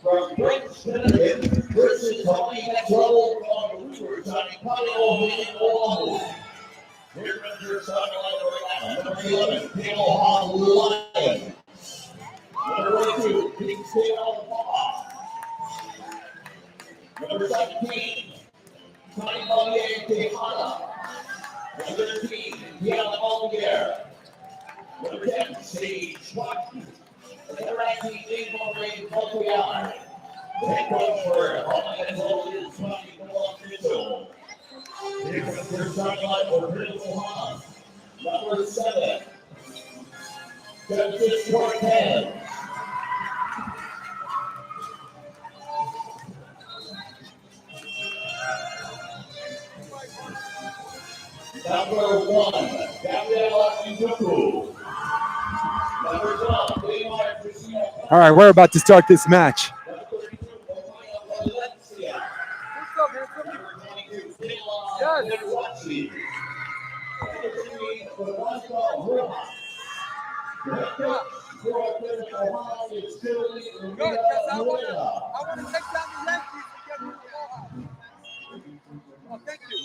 from Princeton versus Tony Metro from Hoover, Johnny Pablo Hawaiin. Here is your starting lineup. Number 11, Hawaiin. Number 22, King Hawaiin. Number 17, Tony Pablo Tejada. Number 13, Diana Olivier. Number 10, Sage Watson. Number 19, Dave Murray, KVA. Head coach for Hawaiin is Tony Pablo. Here comes your starting lineup for Crystal Haas. Number 7, Justice Cortez. Number 1, Gabriela Nduku. Number 12, Leymar Christina. All right, we're about to start this match. Number 32, Valencia. Number 22, Leila Nduwachi. Number 3, Veronica Rojas. The head coach for Ohio is Julie Rita I want Morena. to take down the Yankees and get rid of Ohio. Oh, thank you.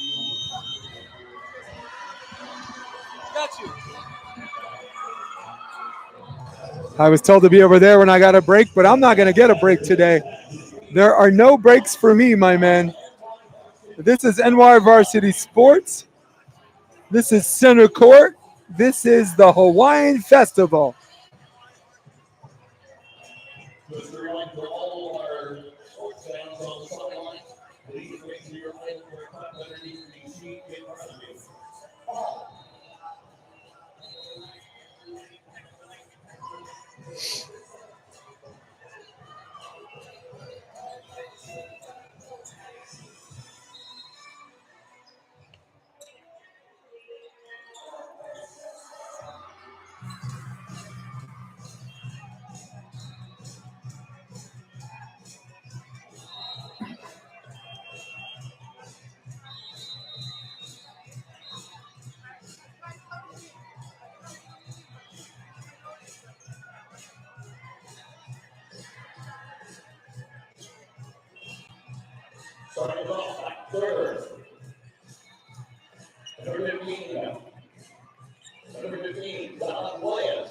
Got you. I was told to be over there when I got a break, but I'm not going to get a break today. There are no breaks for me, my man. This is NY Varsity Sports. This is Center Court. This is the Hawaiian Festival. Just a reminder for all our sports fans on the sidelines, please raise your hand for a cup underneath the seat in front of you. Starting off at third. Number 15, Don Williams.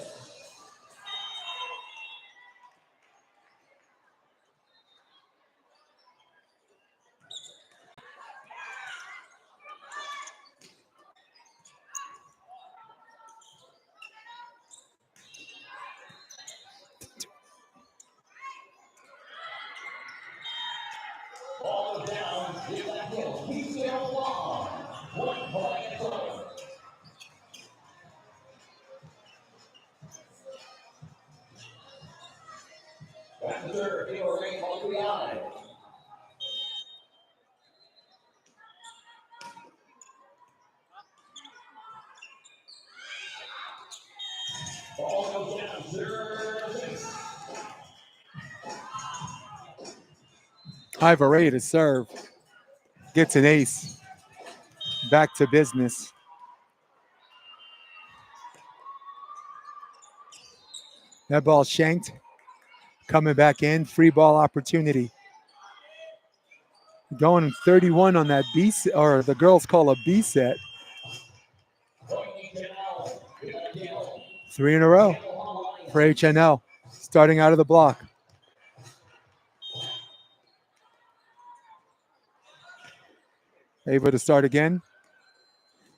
Ball down, give that hill. He's there long. 1 point center. Back to third, Ray Multiani. Ball goes down, 0-6. Ivory to serve. Gets an ace. Back to business. That ball shanked. Coming back in. Free ball opportunity. Going 31 on that B set, or the girls call a B set. 3 in a row for HNL. Starting out of the block. Able to start again.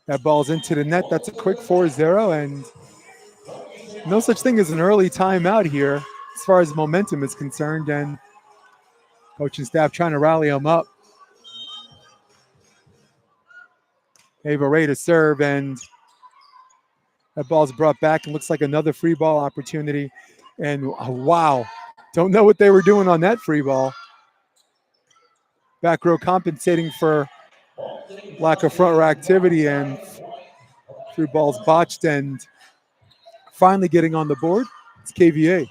That ball's into the net. That's a quick 4-0, and no such thing as an early timeout here as far as momentum is concerned, and coaching staff trying to rally them up. Ava Ray to serve, and that ball's brought back and looks like another free ball opportunity. And wow, don't know what they were doing on that free ball. Back row compensating for lack of front row activity, and free balls botched, and finally getting on the board, it's KVA.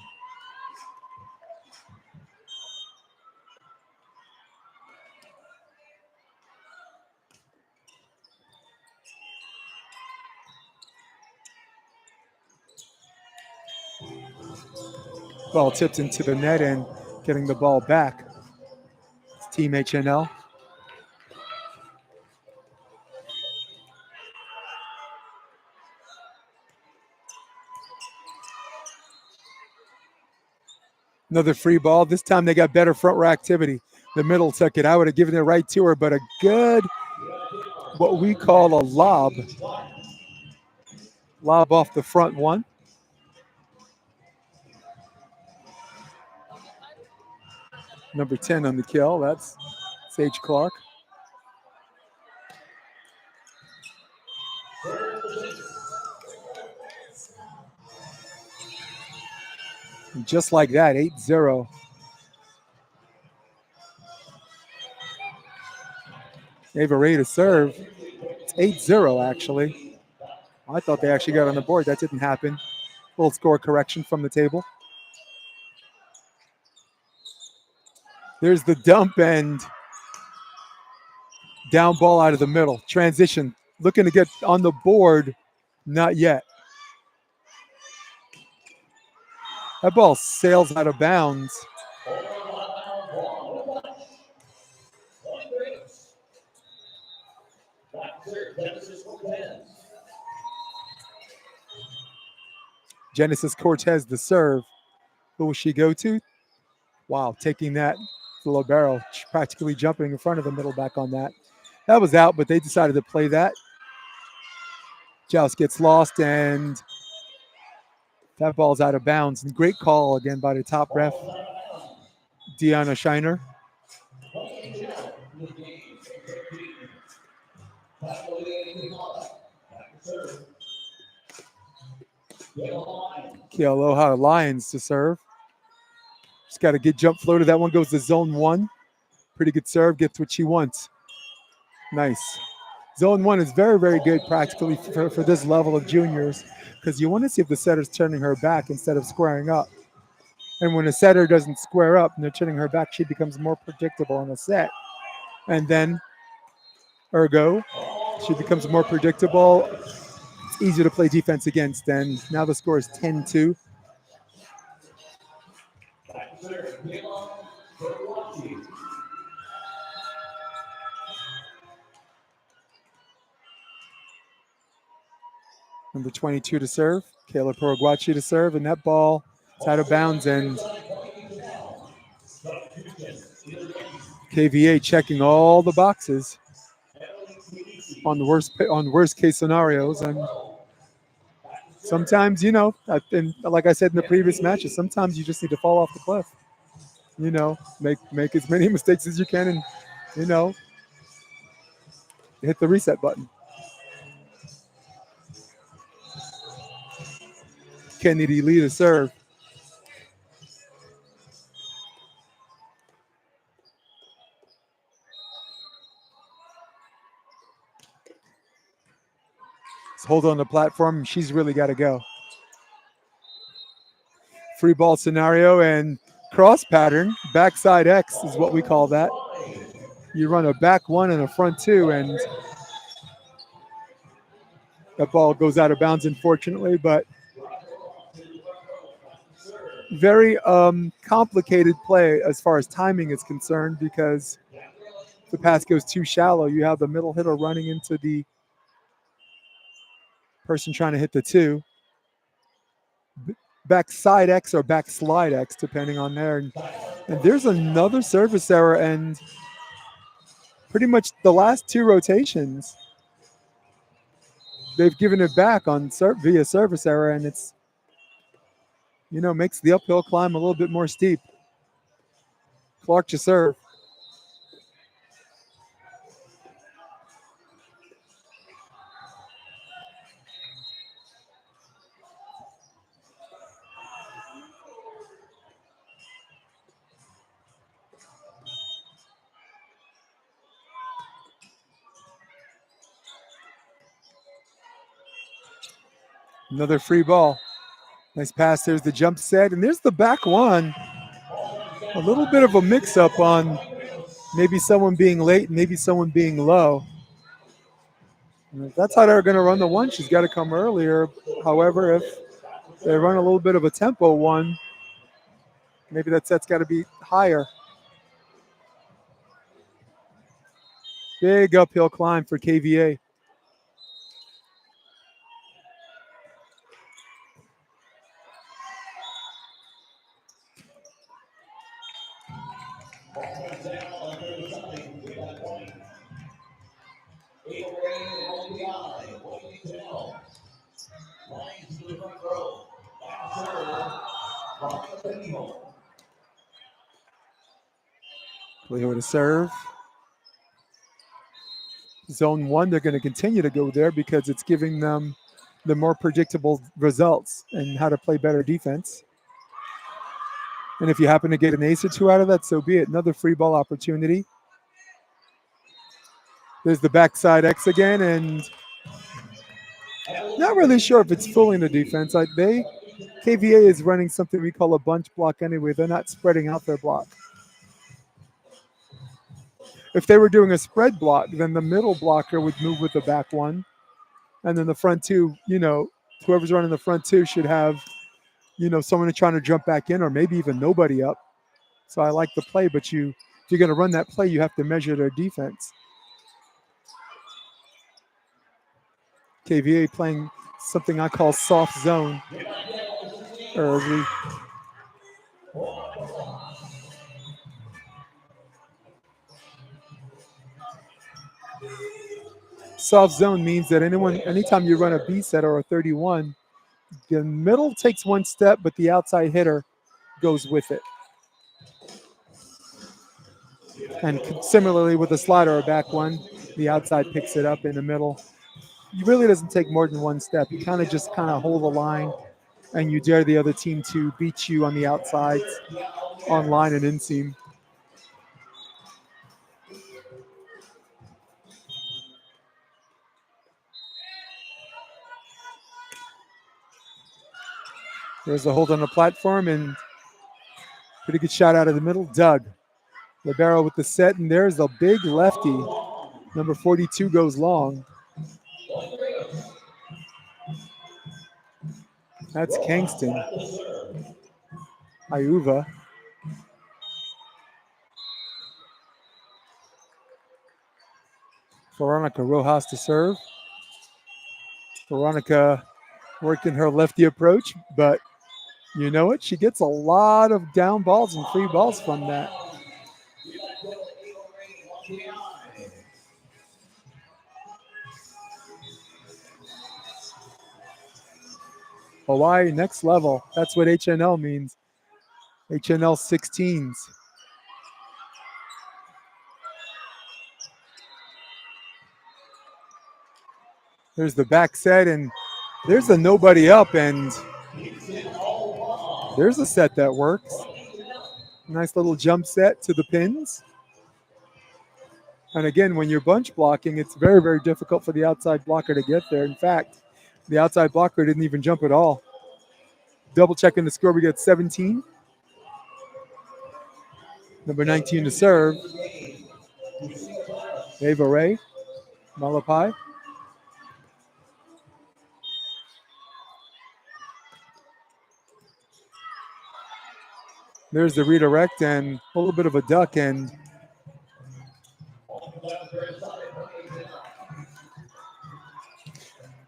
Ball tipped into the net, and getting the ball back. It's Team HNL. Another free ball. This time they got better front row activity. The middle took it. I would have given it right to her, but a good, what we call a lob. Lob off the front one. Number 10 on the kill. That's Sage Clark. And just like that, 8-0. Ava Ray to serve. It's 8-0 actually. I thought they actually got on the board. That didn't happen. Little score correction from the table. There's the dump and down ball out of the middle. Transition. Looking to get on the board. Not yet. That ball sails out of bounds. Genesis Cortez the serve. Who will she go to? Wow, taking that to libero, practically jumping in front of the middle back on that. That was out, but they decided to play that. Joust gets lost, and that ball's out of bounds. And great call again by the top ref, Deanna Shiner. Kealoha Lions to serve. Just got a good jump floater. That one goes to zone 1. Pretty good serve, gets what she wants. Nice. Zone 1 is very, very good practically for this level of juniors because you want to see if the setter's turning her back instead of squaring up. And when a setter doesn't square up and they're turning her back, she becomes more predictable in a set. And then, ergo, she becomes more predictable. It's easier to play defense against. And now the score is 10-2. Number 22 to serve. Kayla Paraguachi to serve. And that ball is out of bounds. And KVA checking all the boxes on the worst case scenarios. And sometimes, you know, and like I said in the previous matches, sometimes you just need to fall off the cliff. You know, make as many mistakes as you can and, you know, hit the reset button. Kennedy Lee to serve. Let's hold on the platform. She's really got to go. Free ball scenario and cross pattern. Backside X is what we call that. You run a back 1 and a front 2, and that ball goes out of bounds, unfortunately, but very complicated play as far as timing is concerned because if the pass goes too shallow, you have the middle hitter running into the person trying to hit the 2. Backside X or backslide X, depending on there. And there's another service error, and pretty much the last 2 rotations, they've given it back on via service error, and it's, you know, makes the uphill climb a little bit more steep. Clark to serve. Another free ball. Nice pass. There's the jump set, and there's the back 1. A little bit of a mix-up on maybe someone being late, maybe someone being low. And if that's how they're going to run the 1, she's got to come earlier. However, if they run a little bit of a tempo 1, Maybe that set's got to be higher. Big uphill climb for KVA. Leo to serve. Zone 1, they're going to continue to go there because it's giving them the more predictable results and how to play better defense. And if you happen to get an ace or two out of that, so be it. Another free ball opportunity. There's the backside X again, and not really sure if it's fooling the defense. KVA is running something we call a bunch block anyway. They're not spreading out their block. If they were doing a spread block, then the middle blocker would move with the back one. And then the front two, whoever's running the front two should have, someone trying to jump back in or maybe even nobody up. So I like the play, but if you're going to run that play, you have to measure their defense. KVA playing something I call soft zone early. Soft zone means that anytime you run a B set or a 31, the middle takes one step, but the outside hitter goes with it. And similarly with a slider or back one, the outside picks it up in the middle. It really doesn't take more than one step. You kind of hold the line, and you dare the other team to beat you on the outsides, on line and inseam. There's a hold on the platform, and pretty good shot out of the middle. Doug Libero with the set, and there's a big lefty. Number 42 goes long. That's Kingston. Iuva. Veronica Rojas to serve. Veronica working her lefty approach, but you know what? She gets a lot of down balls and free balls from that. Hawaii next level. That's what HNL means. HNL 16s. There's the back set, and there's a nobody up, and there's a set that works. Nice little jump set to the pins. And again, when you're bunch blocking, it's very, very difficult for the outside blocker to get there. In fact, the outside blocker didn't even jump at all. Double checking the score, we get 17. Number 19 to serve. Ava Ray, Malapai. There's the redirect and a little bit of a duck, and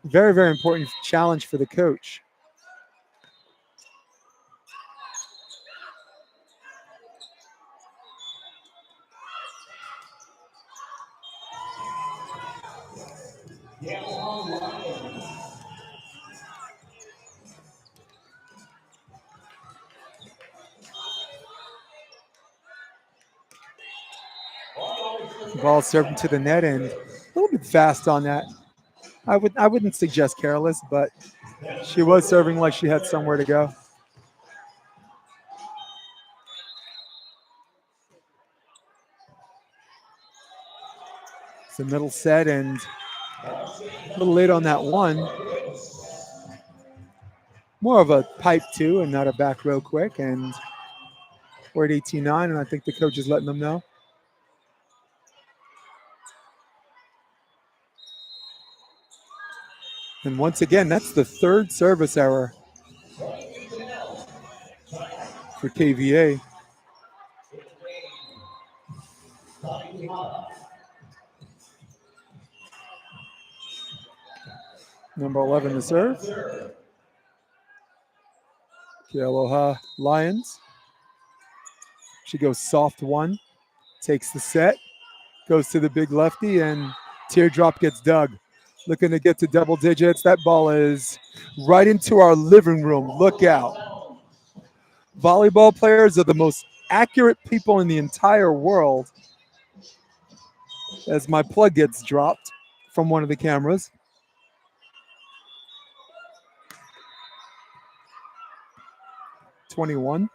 very, very important challenge for the coach. Ball served to the net, and a little bit fast on that. I wouldn't suggest careless, but she was serving like she had somewhere to go. It's the middle set, and a little late on that one. More of a pipe two and not a back row quick, and we're at 18-9, and I think the coach is letting them know. And once again, that's the third service error for KVA. Number 11 to serve. Kealoha Lions. She goes soft one, takes the set, goes to the big lefty, and teardrop gets dug. Looking to get to double digits. That ball is right into our living room. Look out. Volleyball players are the most accurate people in the entire world. As my plug gets dropped from one of the cameras. (21)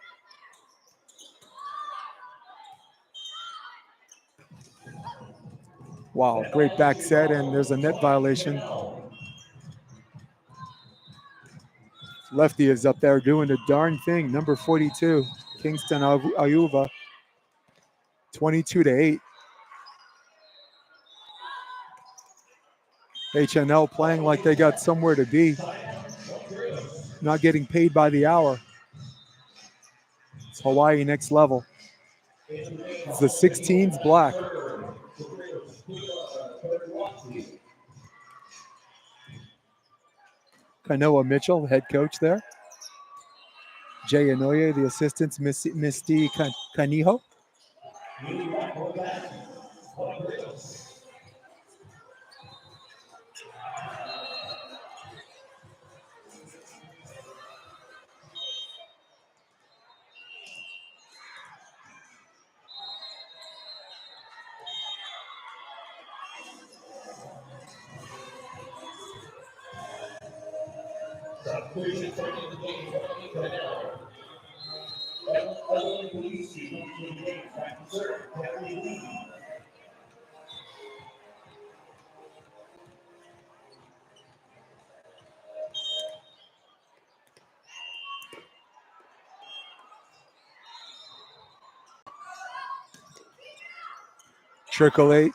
Wow, great back set, and there's a net violation. Lefty is up there doing the darn thing. Number 42, Kingston Ayuva, 22-8. HNL playing like they got somewhere to be. Not getting paid by the hour. It's Hawaii next level. It's the 16s black. Kanoa Mitchell, head coach there. Jay Inoue, the assistants, Misty Kaniho.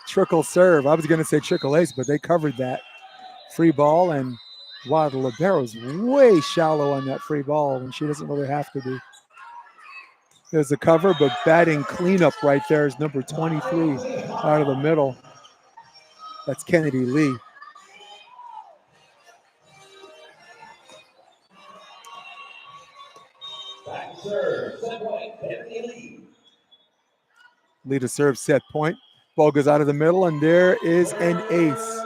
Trickle serve. I was going to say trickle ace, but they covered that. Free ball, and wow, the libero's way shallow on that free ball, and she doesn't really have to be. There's a cover, but batting cleanup right there is number 23 out of the middle. That's Kennedy Lee. Lee to serve, set point. Ball goes out of the middle, and there is an ace.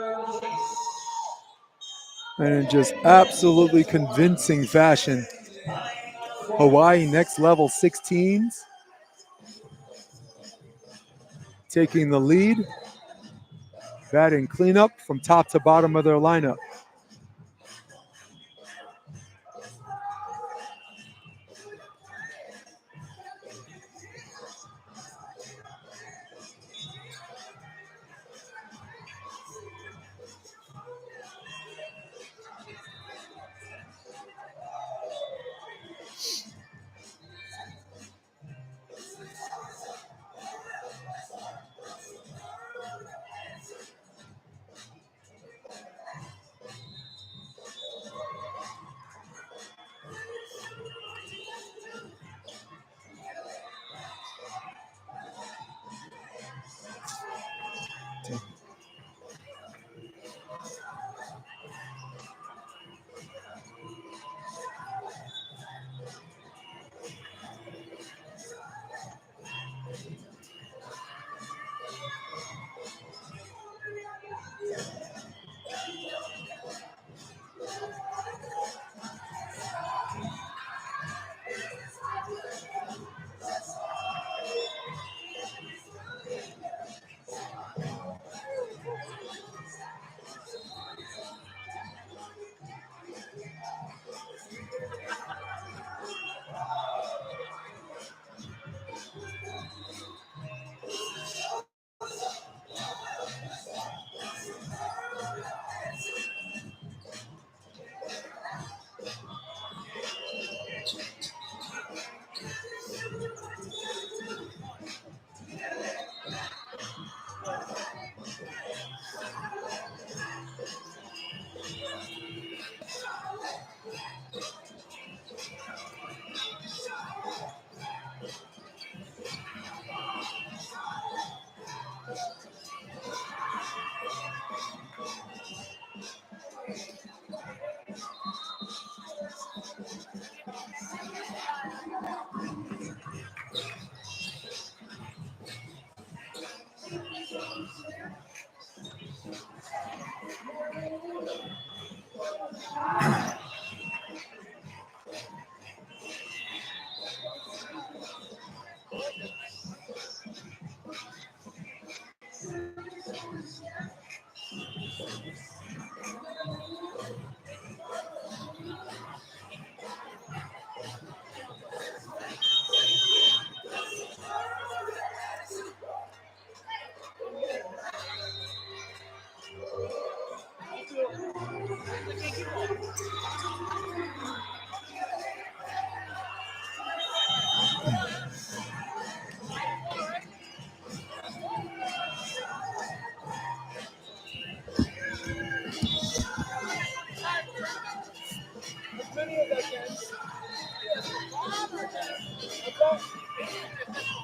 And in just absolutely convincing fashion, Hawaii next level 16s taking the lead. Batting cleanup from top to bottom of their lineup.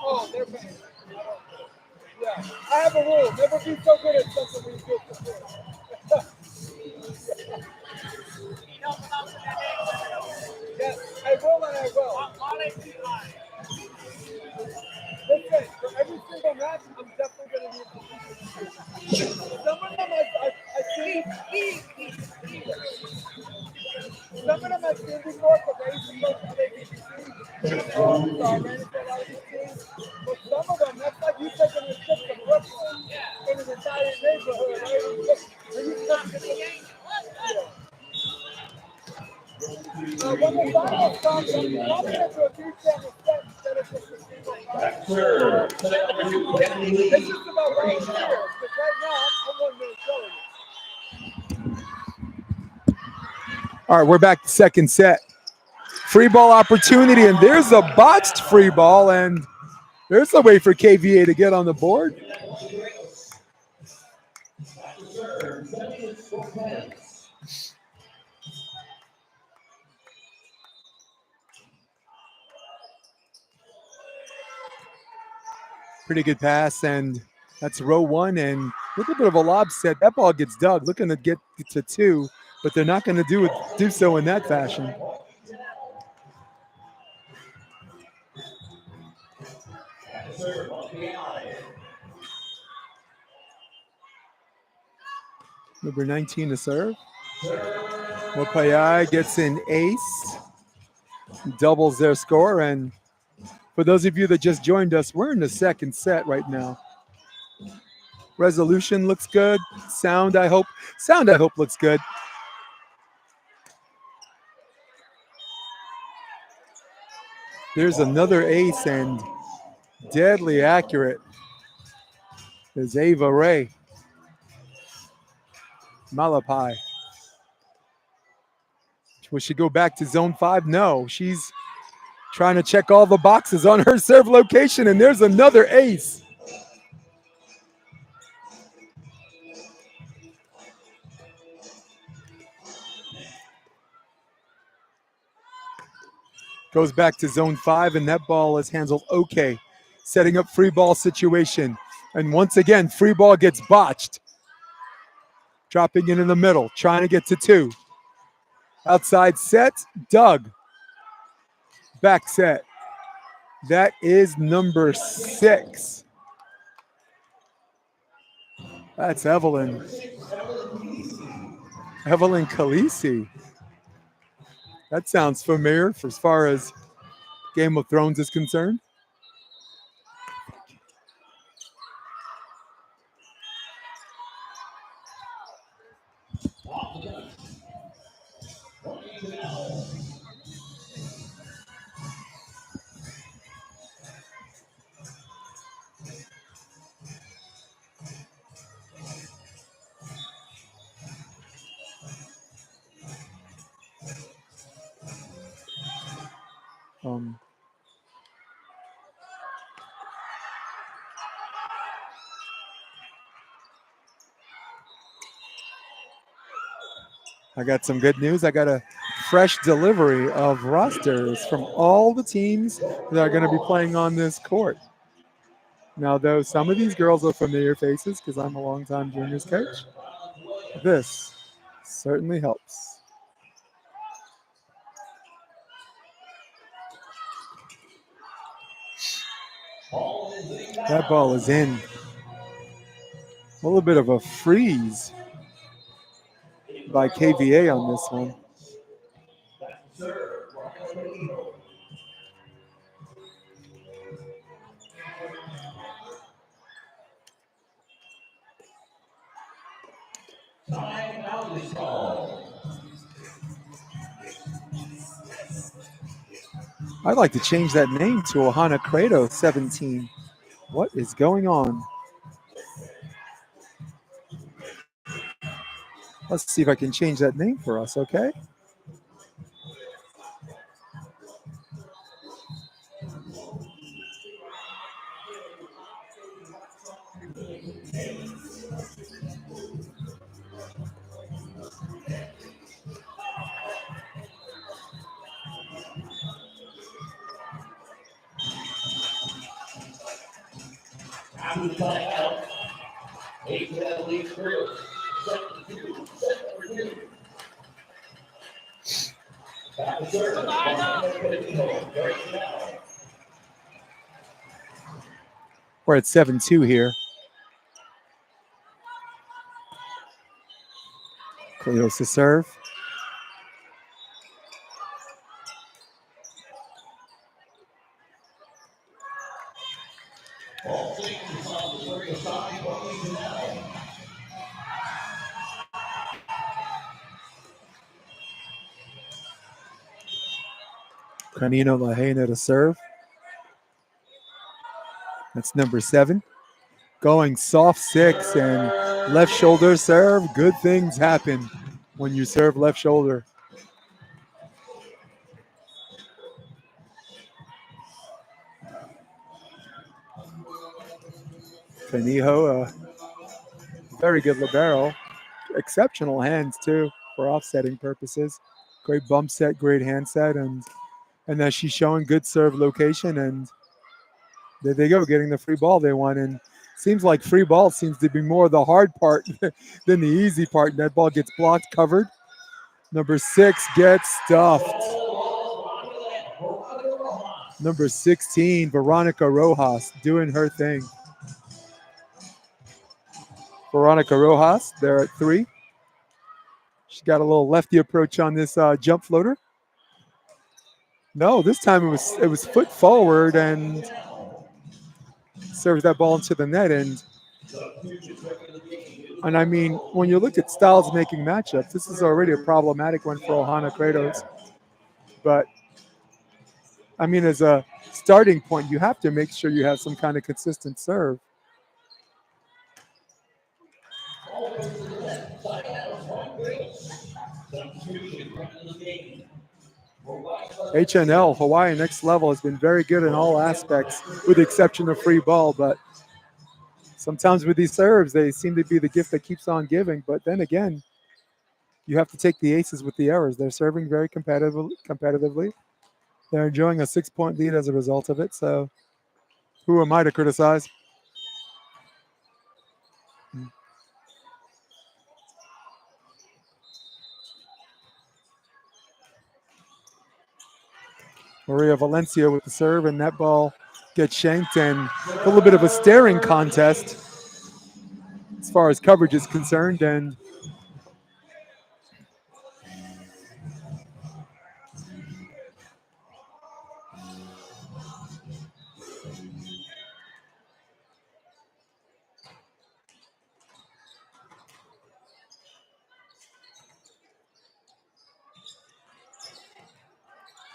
Oh, they're bad. Yeah, I have a rule. Never be so good at something when you do it before. Yes, I will and I will. Listen, for every single match, I'm definitely going to need some of them I've seen. Some of them I've seen before because I used to coach on ABC. So I ran into a lot of these teams. But some of them, that's like you taking a trip to Brooklyn in an Italian neighborhood, right? And you come to the when the finals comes, I'm probably going to do a three-channel set instead of just a single Back fight. to serve. Set number 2, Kennedy Lee. It's just about volunteers, because right now I'm one man showing it. All right, we're back to second set. Free ball opportunity, and there's a botched free ball, and there's a way for KVA to get on the board. Back to serve. 7-10. Pretty good pass, and that's row one, and a little bit of a lob set. That ball gets dug, looking to get to two, but they're not going to do so in that fashion. Number 19 to serve. Wapayai gets an ace, doubles their score, and for those of you that just joined us, we're in the second set right now. Resolution looks good. Sound, I hope looks good. There's another ace, and deadly accurate is Ava Ray Malapai. Will she go back to zone 5? No, she's trying to check all the boxes on her serve location, and there's another ace. Goes back to zone 5, and that ball is handled okay. Setting up free ball situation. And once again, free ball gets botched. Dropping in the middle, trying to get to 2. Outside set, Doug. Back set. That is number 6. That's Evelyn. Evelyn Khaleesi. That sounds familiar for as far as Game of Thrones is concerned. I got some good news. I got a fresh delivery of rosters from all the teams that are going to be playing on this court. Now, though some of these girls are familiar faces because I'm a longtime juniors coach, this certainly helps. That ball is in. A little bit of a freeze by KVA on this one. I'd like to change that name to Ohana Credo 17. What is going on? Let's see if I can change that name for us, okay? to the timeout. HNL leads through. 7-2. 7-2. Back to serve. We're at 7-2 here. Cleos to serve. Canino Lahaina to serve. That's number 7. Going soft 6 and left shoulder serve. Good things happen when you serve left shoulder. Canijo, very good libero. Exceptional hands too for offsetting purposes. Great bump set, great hand set, and then she's showing good serve location, and there they go, getting the free ball they want. And seems like free ball seems to be more the hard part than the easy part. That ball gets blocked, covered. Number 6 gets stuffed. Number 16, Veronica Rojas, doing her thing. Veronica Rojas, they're at 3. She got a little lefty approach on this jump floater. No, this time it was foot forward and serves that ball into the net. And I mean, when you look at styles making matchups, this is already a problematic one for Ohana Kratos. But I mean, as a starting point, you have to make sure you have some kind of consistent serve. HNL, Hawaii Next Level, has been very good in all aspects, with the exception of free ball. But sometimes with these serves, they seem to be the gift that keeps on giving. But then again, you have to take the aces with the errors. They're serving very competitively. They're enjoying a 6-point lead as a result of it. So who am I to criticize? Maria Valencia with the serve, and that ball gets shanked, and a little bit of a staring contest as far as coverage is concerned. And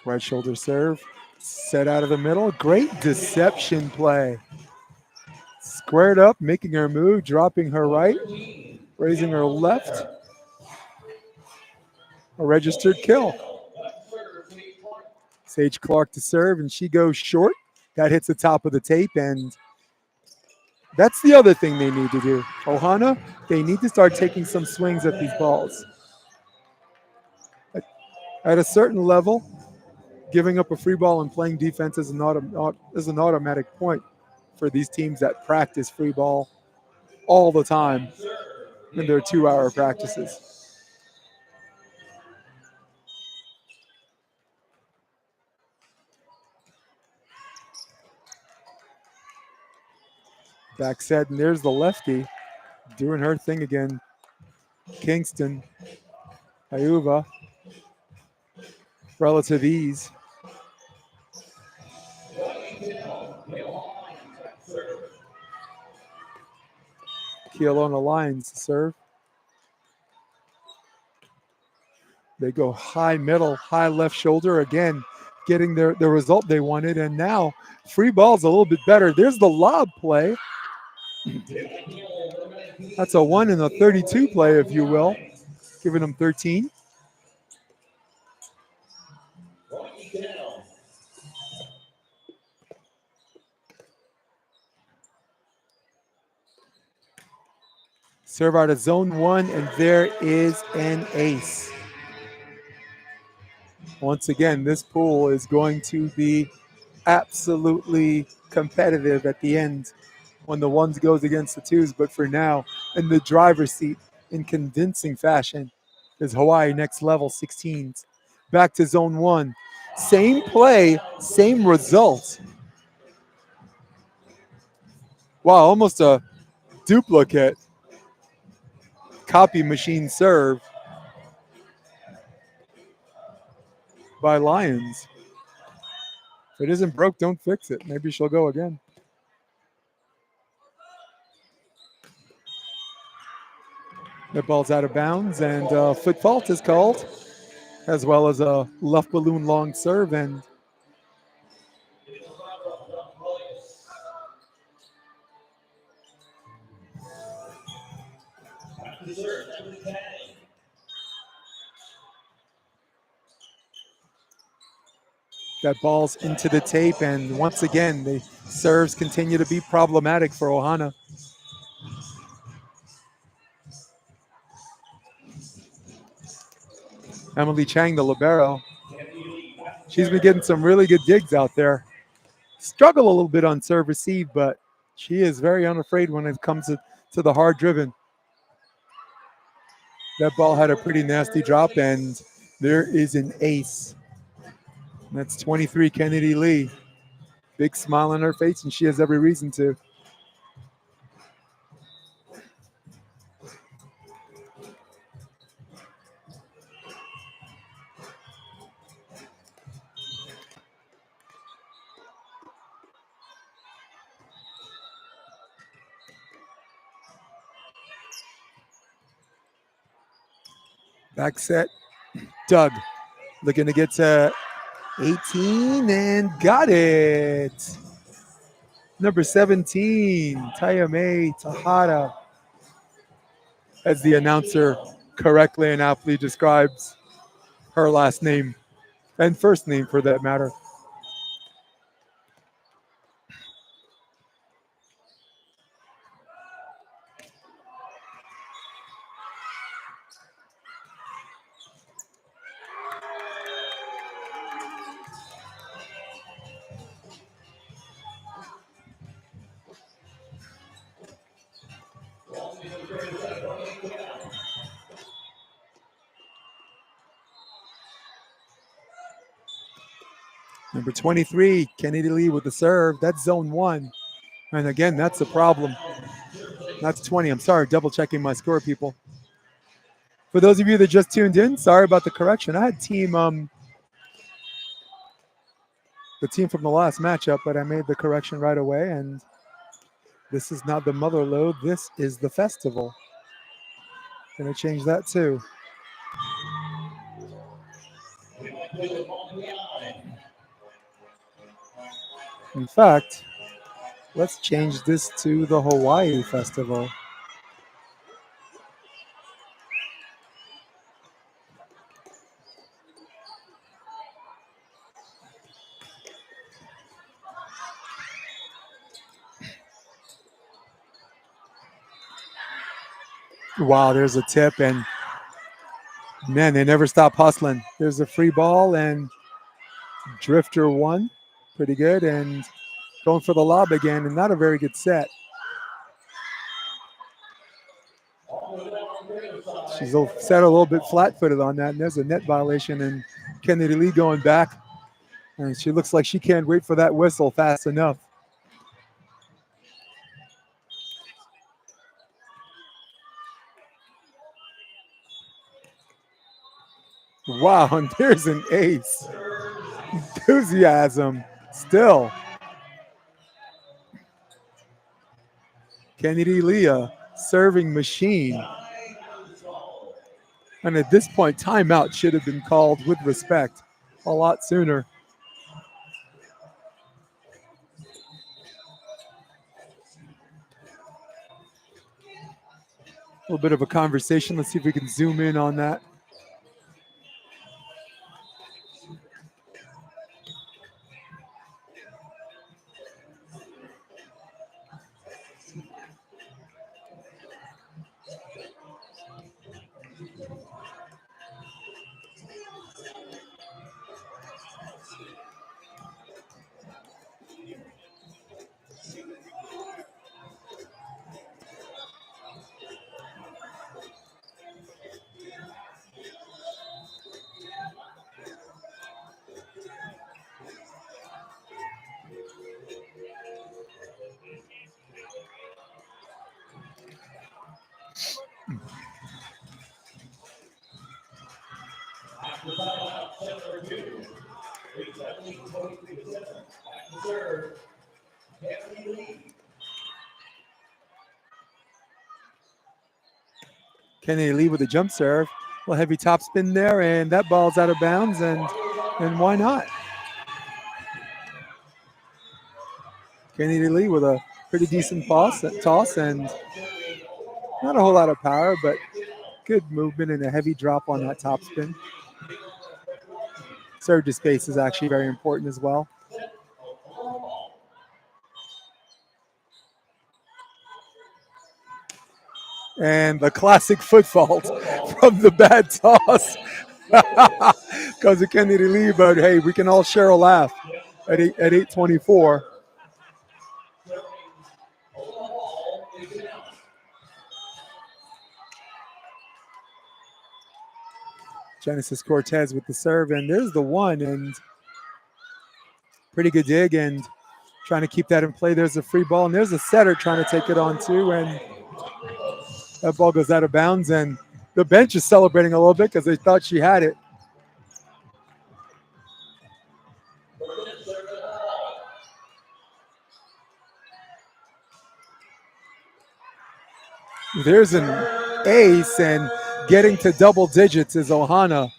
right shoulder serve, set out of the middle. Great deception play. Squared up, making her move, dropping her right, raising her left. A registered kill. Sage Clark to serve, and she goes short. That hits the top of the tape, and that's the other thing they need to do. Ohana, they need to start taking some swings at these balls. At a certain level, giving up a free ball and playing defense is an automatic point for these teams that practice free ball all the time in their 2-hour practices. Back set, and there's the lefty doing her thing again. Kingston, Ayuva, relative ease. Kealona Lyons to serve. They go high middle, high left shoulder again, getting the result they wanted. And now free ball's a little bit better. There's the lob play. That's a 1 in a 32 play, if you will, giving them 13. Serve out of zone 1, and there is an ace. Once again, this pool is going to be absolutely competitive at the end when the ones goes against the twos. But for now, in the driver's seat in convincing fashion is Hawaii next level 16s. Back to zone one. Same play, same result. Wow, almost a duplicate copy machine serve by Lions. If it isn't broke, don't fix it. Maybe she'll go again. The ball's out of bounds, and foot fault is called, as well as a left balloon long serve. And that ball's into the tape, and once again, the serves continue to be problematic for Ohana. Emily Chang, the libero, she's been getting some really good digs out there. Struggle a little bit on serve receive, but she is very unafraid when it comes to the hard driven. That ball had a pretty nasty drop, and there is an ace. That's 23, Kennedy Lee. Big smile on her face, and she has every reason to. Back set, Doug looking to get to 18 and got it. Number 17, Tayame Tahara, as the announcer correctly and aptly describes her last name and first name for that matter. Number 23, Kennedy Lee with the serve. That's zone one. And again, that's the problem. That's 20. I'm sorry, double checking my score, people. For those of you that just tuned in, sorry about the correction. I had the team from the last matchup, but I made the correction right away. And this is not the mother load. This is the festival. Gonna change that too. In fact, let's change this to the Hawaii Festival. Wow, there's a tip, and man, they never stop hustling. There's a free ball, and Drifter won. Pretty good, and going for the lob again, and not a very good set. She's set a little bit flat-footed on that, and there's a net violation, and Kennedy Lee going back. And she looks like she can't wait for that whistle fast enough. Wow, and there's an ace. Enthusiasm still. Kennedy Lee, a serving machine. And at this point, timeout should have been called with respect a lot sooner. A little bit of a conversation. Let's see if we can zoom in on that. After timeout, set number 2. It's 23-7. Back to serve. Kennedy Lee. Kennedy Lee with a jump serve. A little heavy topspin there, and that ball's out of bounds, and why not? Kennedy Lee with a pretty decent toss, and not a whole lot of power, but good movement and a heavy drop on that topspin. Serve to space is actually very important as well. And the classic foot fault from the bad toss because of Kennedy Lee, but hey, we can all share a laugh at 8:24. Genesis Cortez with the serve, and there's the one, and pretty good dig, and trying to keep that in play. There's a free ball, and there's a setter trying to take it on too, and that ball goes out of bounds, and the bench is celebrating a little bit because they thought she had it. There's an ace, and getting to double digits is Ohana.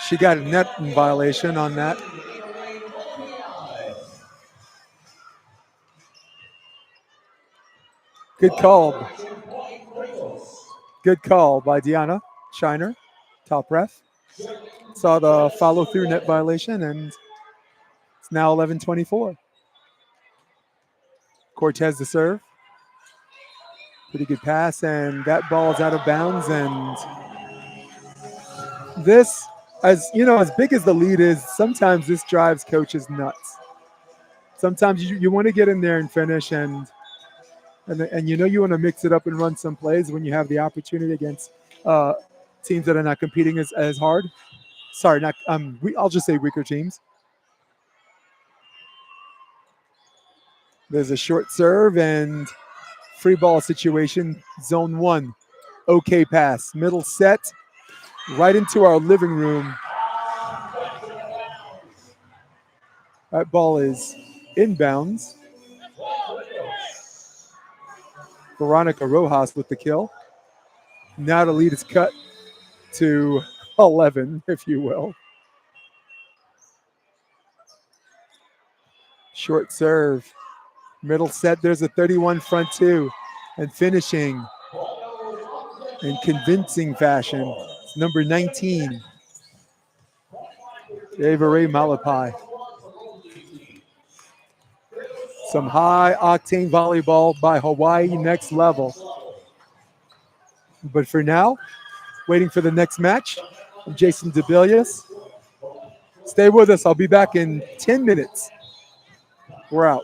She got a net violation on that. Good call. Good call by Deanna Shiner, top ref. Saw the follow through net violation, and it's now 11:24. Cortez the serve. Pretty good pass, and that ball is out of bounds. And this, as you know, as big as the lead is, sometimes this drives coaches nuts. Sometimes you want to get in there and finish, and you know you want to mix it up and run some plays when you have the opportunity against teams that are not competing as hard. Sorry, not I'll just say weaker teams. There's a short serve and free ball situation, zone 1. Okay pass, middle set, right into our living room. That ball is inbounds. Veronica Rojas with the kill. Now the lead is cut to 11, if you will. Short serve. Middle set, there's a 31 front 2. And finishing in convincing fashion, it's number 19, Ava Ray Malapai. Some high-octane volleyball by Hawaii, next level. But for now, waiting for the next match, I'm Jason DeBillius. Stay with us. I'll be back in 10 minutes. We're out.